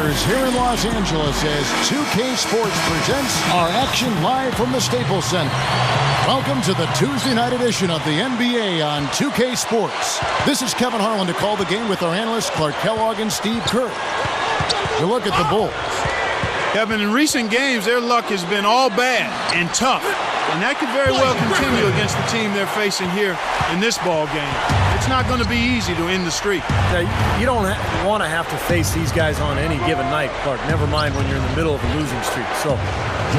Clippers here in Los Angeles as 2K Sports presents our action live from the Staples Center. Welcome to the Tuesday night edition of the NBA on 2K Sports. This is Kevin Harlan to call the game with our analysts Clark Kellogg and Steve Kerr. You look at the Bulls. Kevin, in recent games, their luck has been all bad and tough. And that could very well continue against the team they're facing here in this ball game. It's not going to be easy to end the streak. You don't want to have to face these guys on any given night, Clark. Never mind when you're in the middle of a losing streak. So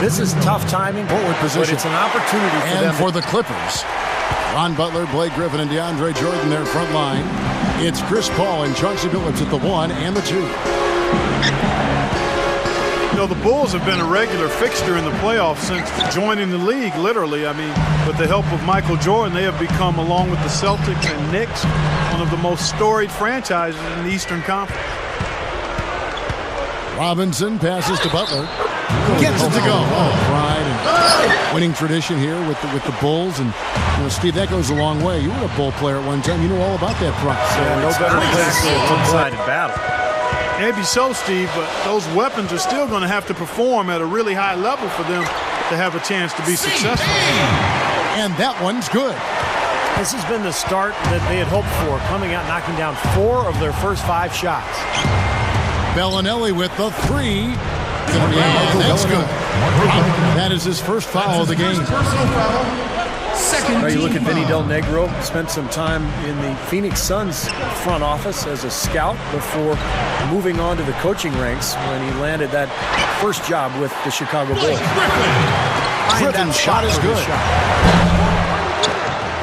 this is tough timing, forward position, but it's an opportunity for them. And for the Clippers, Ron Butler, Blake Griffin, and DeAndre Jordan, their front line. It's Chris Paul and Chauncey Billups at the 1 and the 2. You know, the Bulls have been a regular fixture in the playoffs since joining the league, literally. I mean, with the help of Michael Jordan, they have become, along with the Celtics and Knicks, one of the most storied franchises in the Eastern Conference. Robinson passes to Butler. Gets it to go. Oh, pride and winning tradition here with the Bulls. And, you know, Steve, that goes a long way. You were a Bull player at one time. You know all about that pride. Yeah, no better place to see a one-sided battle. Maybe so, Steve, but those weapons are still going to have to perform at a really high level for them to have a chance to be successful. And that one's good. This has been the start that they had hoped for, coming out knocking down 4 of their first 5 shots. Bellinelli with the 3. That's good. That is his first foul of the game. You look at Vinny Del Negro, spent some time in the Phoenix Suns front office as a scout before moving on to the coaching ranks when he landed that first job with the Chicago Bulls. Griffin's shot is good.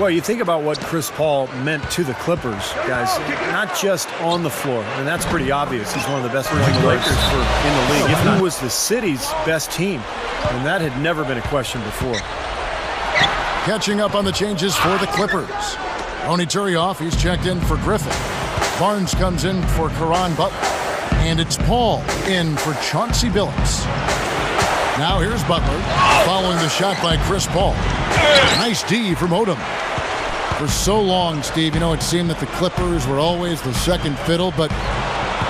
Well, you think about what Chris Paul meant to the Clippers, guys, not just on the floor, and that's pretty obvious. He's one of the best point guards in the league. If he was the city's best team, and that had never been a question before. Catching up on the changes for the Clippers. Tony Turioff, he's checked in for Griffin. Barnes comes in for Caron Butler. And it's Paul in for Chauncey Billups. Now here's Butler, following the shot by Chris Paul. Nice D from Odom. For so long, Steve, you know, it seemed that the Clippers were always the second fiddle, but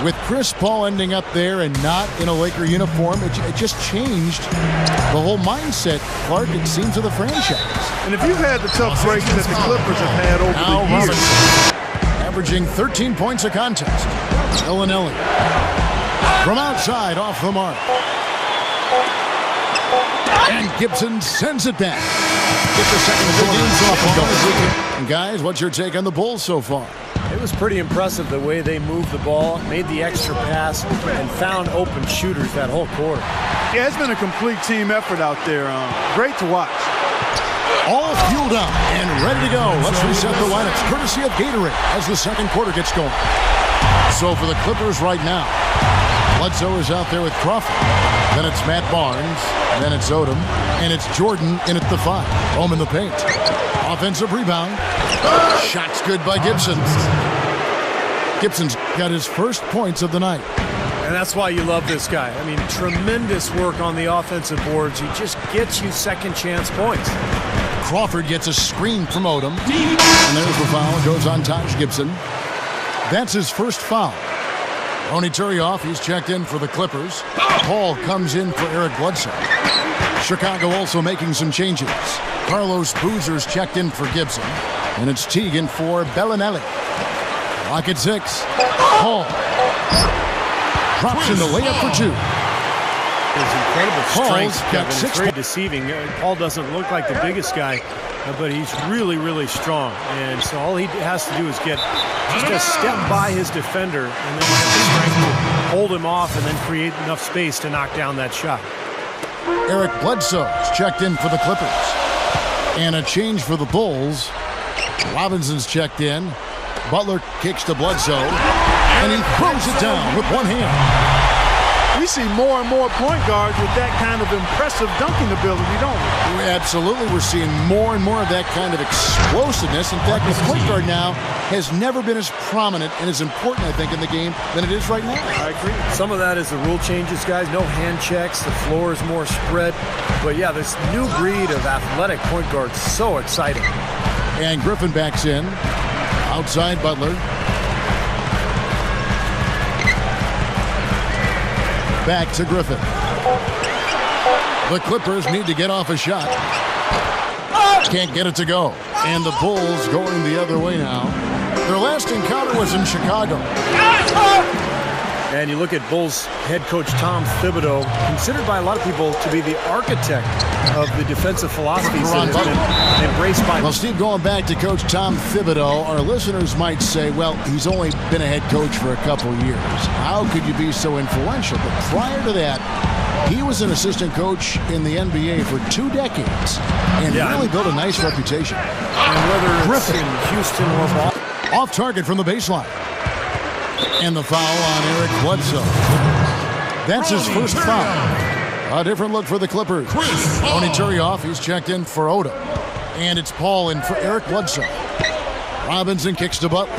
with Chris Paul ending up there and not in a Laker uniform, it just changed the whole mindset, Clark, it seems, of the franchise. And if you've had the tough breaks that the Clippers have had over the years. Averaging 13 points a contest. Bellinelli from outside off the mark. And Gibson sends it back. Get the second of the games off and go. And guys, what's your take on the Bulls so far? It was pretty impressive the way they moved the ball, made the extra pass, and found open shooters that whole quarter. Yeah, it's been a complete team effort out there. Great to watch. All fueled up and ready to go. Let's reset the lineups courtesy of Gatorade as the second quarter gets going. So for the Clippers right now, Bledsoe is out there with Crawford. Then it's Matt Barnes. Then it's Odom. And it's Jordan in at the 5. Home in the paint. Offensive rebound. Shot's good by Gibson. Gibson's got his first points of the night. And that's why you love this guy. I mean, tremendous work on the offensive boards. He just gets you second chance points. Crawford gets a screen from Odom. And there's the foul. It goes on Taj Gibson. That's his first foul. Tony Turioff, he's checked in for the Clippers. Paul comes in for Eric Bledsoe. Chicago also making some changes. Carlos Boozer's checked in for Gibson. And it's Teagan for Bellinelli. Lock at 6. Paul drops in the layup for 2. His incredible strength, got Kevin. 6. It's very deceiving. Paul doesn't look like the biggest guy, but he's really, really strong. And so all he has to do is get just a step by his defender, and then have the strength to hold him off and then create enough space to knock down that shot. Eric Bledsoe is checked in for the Clippers. And a change for the Bulls. Robinson's checked in. Butler kicks to Bledsoe. And he throws it down with one hand. We see more and more point guards with that kind of impressive dunking ability, don't we? Absolutely. We're seeing more and more of that kind of explosiveness. In fact, the point guard now has never been as prominent and as important, I think, in the game than it is right now. I agree. Some of that is the rule changes, guys. No hand checks. The floor is more spread. But, yeah, this new breed of athletic point guards, so exciting. And Griffin backs in. Outside Butler. Back to Griffin. The Clippers need to get off a shot. Can't get it to go. And the Bulls going the other way now. Their last encounter was in Chicago. And you look at Bulls head coach Tom Thibodeau, considered by a lot of people to be the architect of the defensive philosophies that have been embraced by... Well, Steve, going back to Coach Tom Thibodeau, our listeners might say, well, he's only been a head coach for a couple years. How could you be so influential? But prior to that, he was an assistant coach in the NBA for 2 decades and really built a nice reputation. And whether it's in Houston or Boston... Off target from the baseline. And the foul on Eric Bledsoe. That's his first foul. A different look for the Clippers. Tony Terry off. He's checked in for Odo. And it's Paul in for Eric Bledsoe. Robinson kicks to Butler.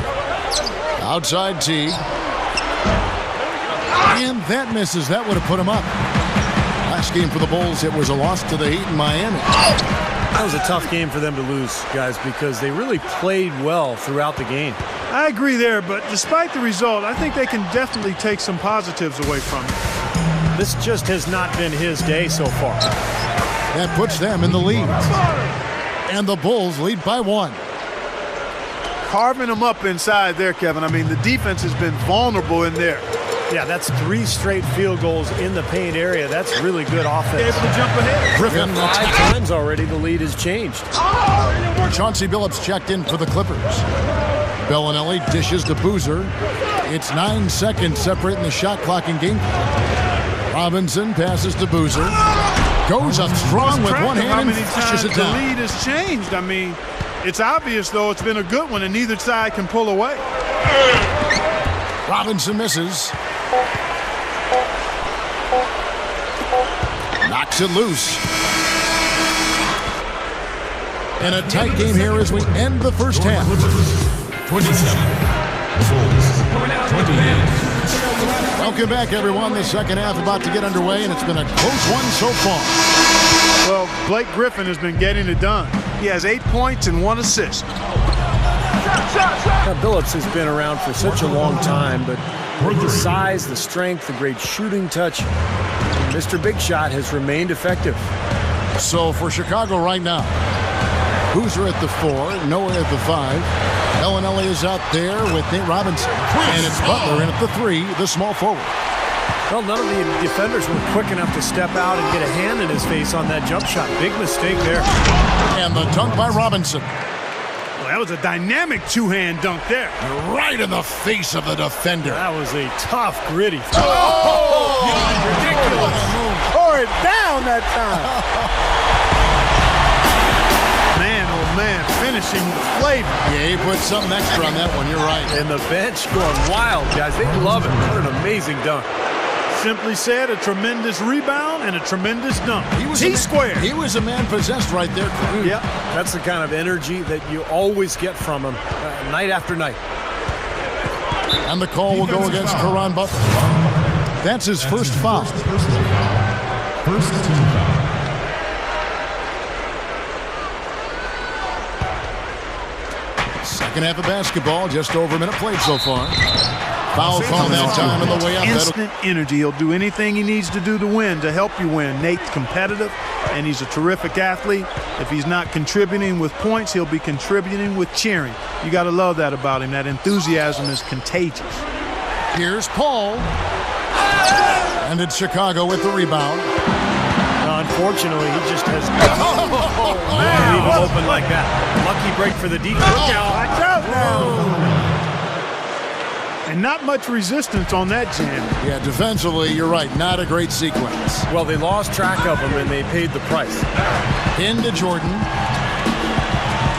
Outside T. And that misses. That would have put him up. Last game for the Bulls, it was a loss to the Heat in Miami. That was a tough game for them to lose, guys, because they really played well throughout the game. I agree there, but despite the result, I think they can definitely take some positives away from it. This just has not been his day so far. That puts them in the lead. And the Bulls lead by 1. Carving them up inside there, Kevin. I mean, the defense has been vulnerable in there. Yeah, that's 3 straight field goals in the paint area. That's really good offense. Able to jump ahead. Griffin. 5 times already the lead has changed. Chauncey Billups checked in for the Clippers. Bellinelli dishes to Boozer. It's 9 seconds separating the shot clock and game clock. Robinson passes to Boozer. Goes up strong with one hand and pushes it down. The lead has changed. I mean, it's obvious, though, it's been a good one, and neither side can pull away. Robinson misses. Knocks it loose. And a tight game here as we end the first half. 27. Bulls, 28. Welcome back, everyone. The second half about to get underway, and it's been a close one so far. Well, Blake Griffin has been getting it done. He has 8 points and 1 assist. Now, Billups has been around for such a long time, but with the size, the strength, the great shooting touch, Mr. Big Shot has remained effective. So for Chicago right now, Boozer at the 4, Noah at the 5. Bellinelli is out there with Nate Robinson. And it's Butler in at the 3, the small forward. Well, none of the defenders were quick enough to step out and get a hand in his face on that jump shot. Big mistake there. And the dunk by Robinson. Well, that was a dynamic 2-hand dunk there. Right in the face of the defender. That was a tough, gritty. Ridiculous. Tore it down that time. Man, oh man, finishing with flavor. Yeah, he put something extra on that one. You're right. And the bench going wild, guys. They love it. What an amazing dunk. Simply said, a tremendous rebound and a tremendous dunk. T-squared. He was a man possessed right there. Yep. That's the kind of energy that you always get from him night after night. And the call will go against Caron Butler. That's his first foul. First team foul. Second half of basketball, just over a minute played so far. Foul call that time on the way up. Instant energy. He'll do anything he needs to do to win, to help you win. Nate's competitive, and he's a terrific athlete. If he's not contributing with points, he'll be contributing with cheering. You got to love that about him. That enthusiasm is contagious. Here's Paul. And it's Chicago with the rebound. Unfortunately, he just has leave him open like that. Lucky break for the defense. Watch out now. And not much resistance on that jam. Yeah, defensively, you're right. Not a great sequence. Well, they lost track of him, and they paid the price. Into Jordan.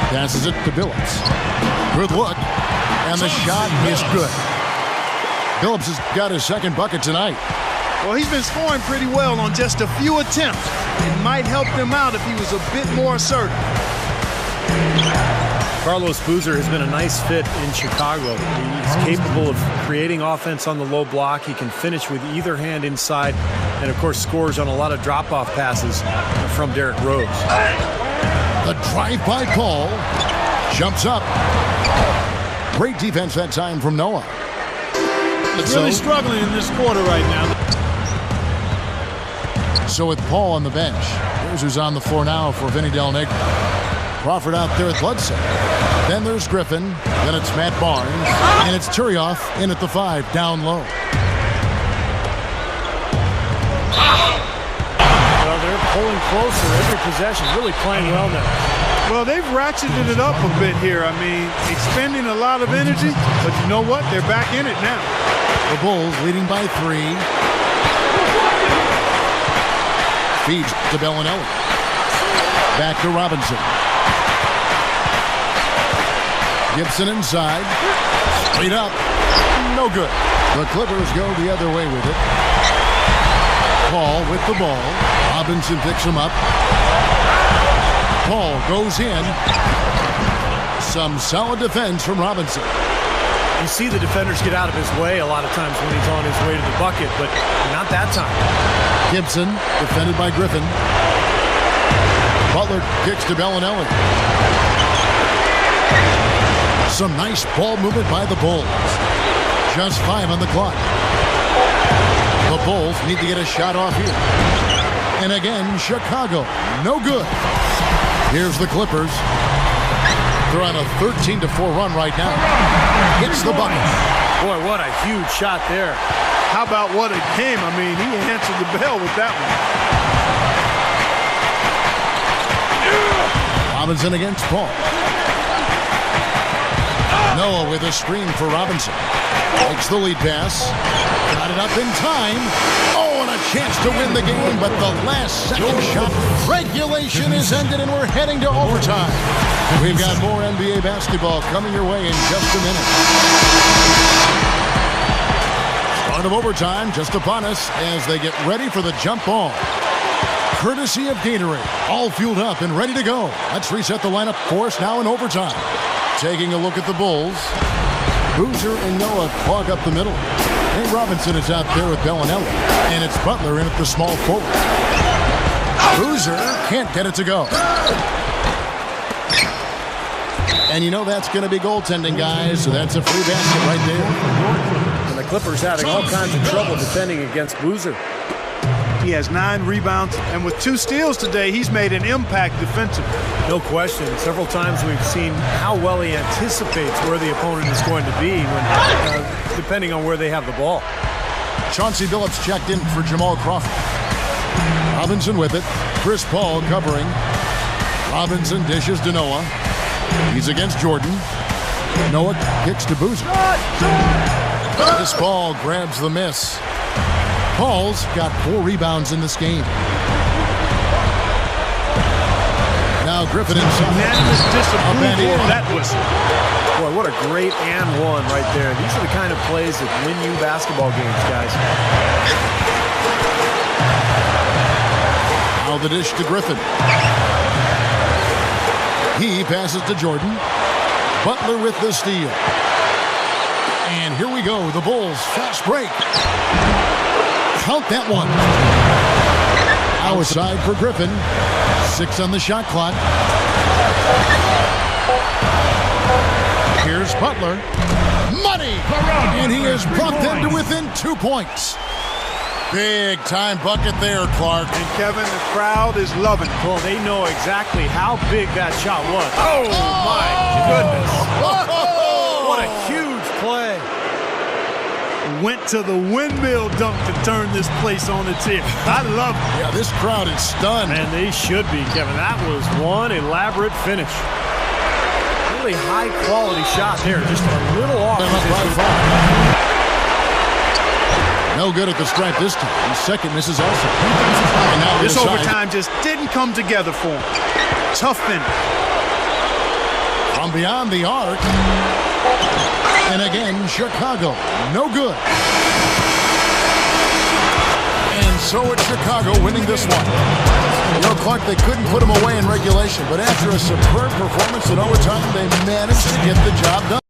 Passes it to Billups. Good look. And the shot is good. Billups has got his second bucket tonight. Well, he's been scoring pretty well on just a few attempts. It might help them out if he was a bit more assertive. Carlos Boozer has been a nice fit in Chicago. He's capable of creating offense on the low block. He can finish with either hand inside, and of course scores on a lot of drop-off passes from Derrick Rose. The drive by Paul. Jumps up. Great defense that time from Noah. He's really struggling in this quarter right now. So with Paul on the bench, here's who's on the floor now for Vinny Del Negro. Crawford out there with Bledsoe. Then there's Griffin. Then it's Matt Barnes. And it's Turioff in at the 5, down low. Well, they're pulling closer every possession, really playing well now. Well, they've ratcheted it up a bit here. I mean, expending a lot of energy, but you know what? They're back in it now. The Bulls leading by 3. Feeds to Bellinelli. Back to Robinson. Gibson inside. Straight up. No good. The Clippers go the other way with it. Paul with the ball. Robinson picks him up. Paul goes in. Some solid defense from Robinson. You see the defenders get out of his way a lot of times when he's on his way to the bucket, but not that time. Gibson defended by Griffin. Butler kicks to Bellinelli. Some nice ball movement by the Bulls. Just 5 on the clock. The Bulls need to get a shot off here. And again, Chicago, no good. Here's the Clippers. They're on a 13-4 run right now. Hits the bucket. Boy, what a huge shot there. How about what it came? I mean, he answered the bell with that one. Robinson against Paul. Noah with a screen for Robinson. Takes the lead pass. Got it up in time. Oh, and a chance to win the game, but the last second shot. Regulation is ended, and we're heading to overtime. We've got more NBA basketball coming your way in just a minute. Start of overtime just upon us as they get ready for the jump ball. Courtesy of Gatorade. All fueled up and ready to go. Let's reset the lineup for us now in overtime. Taking a look at the Bulls. Boozer and Noah clog up the middle. Nate Robinson is out there with Bellinelli. And it's Butler in at the small forward. Boozer can't get it to go. And you know that's going to be goaltending, guys. So that's a free basket right there. And the Clippers having all kinds of trouble defending against Boozer. He has 9 rebounds, and with 2 steals today, he's made an impact defensively. No question. Several times we've seen how well he anticipates where the opponent is going to be when, depending on where they have the ball. Chauncey Billups checked in for Jamal Crawford. Robinson with it. Chris Paul covering. Robinson dishes to Noah. He's against Jordan. Noah kicks to Boozer. Chris Paul grabs the miss. Paul's got 4 rebounds in this game. Now Griffin inside. Unanimous disapproval of that whistle. Boy, what a great and one right there. These are the kind of plays that win you basketball games, guys. Now the dish to Griffin. He passes to Jordan. Butler with the steal. And here we go. The Bulls fast break. Count that one. Outside for Griffin. 6 on the shot clock. Here's Butler. Money! And he has brought them to within 2 points. Big time bucket there, Clark. And Kevin, the crowd is loving it. Well, they know exactly how big that shot was. Oh, my goodness. What a huge play. Went to the windmill dunk to turn this place on its ear. I love it. Yeah, this crowd is stunned. And they should be, Kevin. That was one elaborate finish. Really high-quality shot there. Just a little off. No good at the stripe this time. His second misses also. And now this overtime just didn't come together for him. Tough finish. From beyond the arc. And again, Chicago. No good. And so it's Chicago winning this one. You know, Clark, they couldn't put him away in regulation, but after a superb performance in overtime, they managed to get the job done.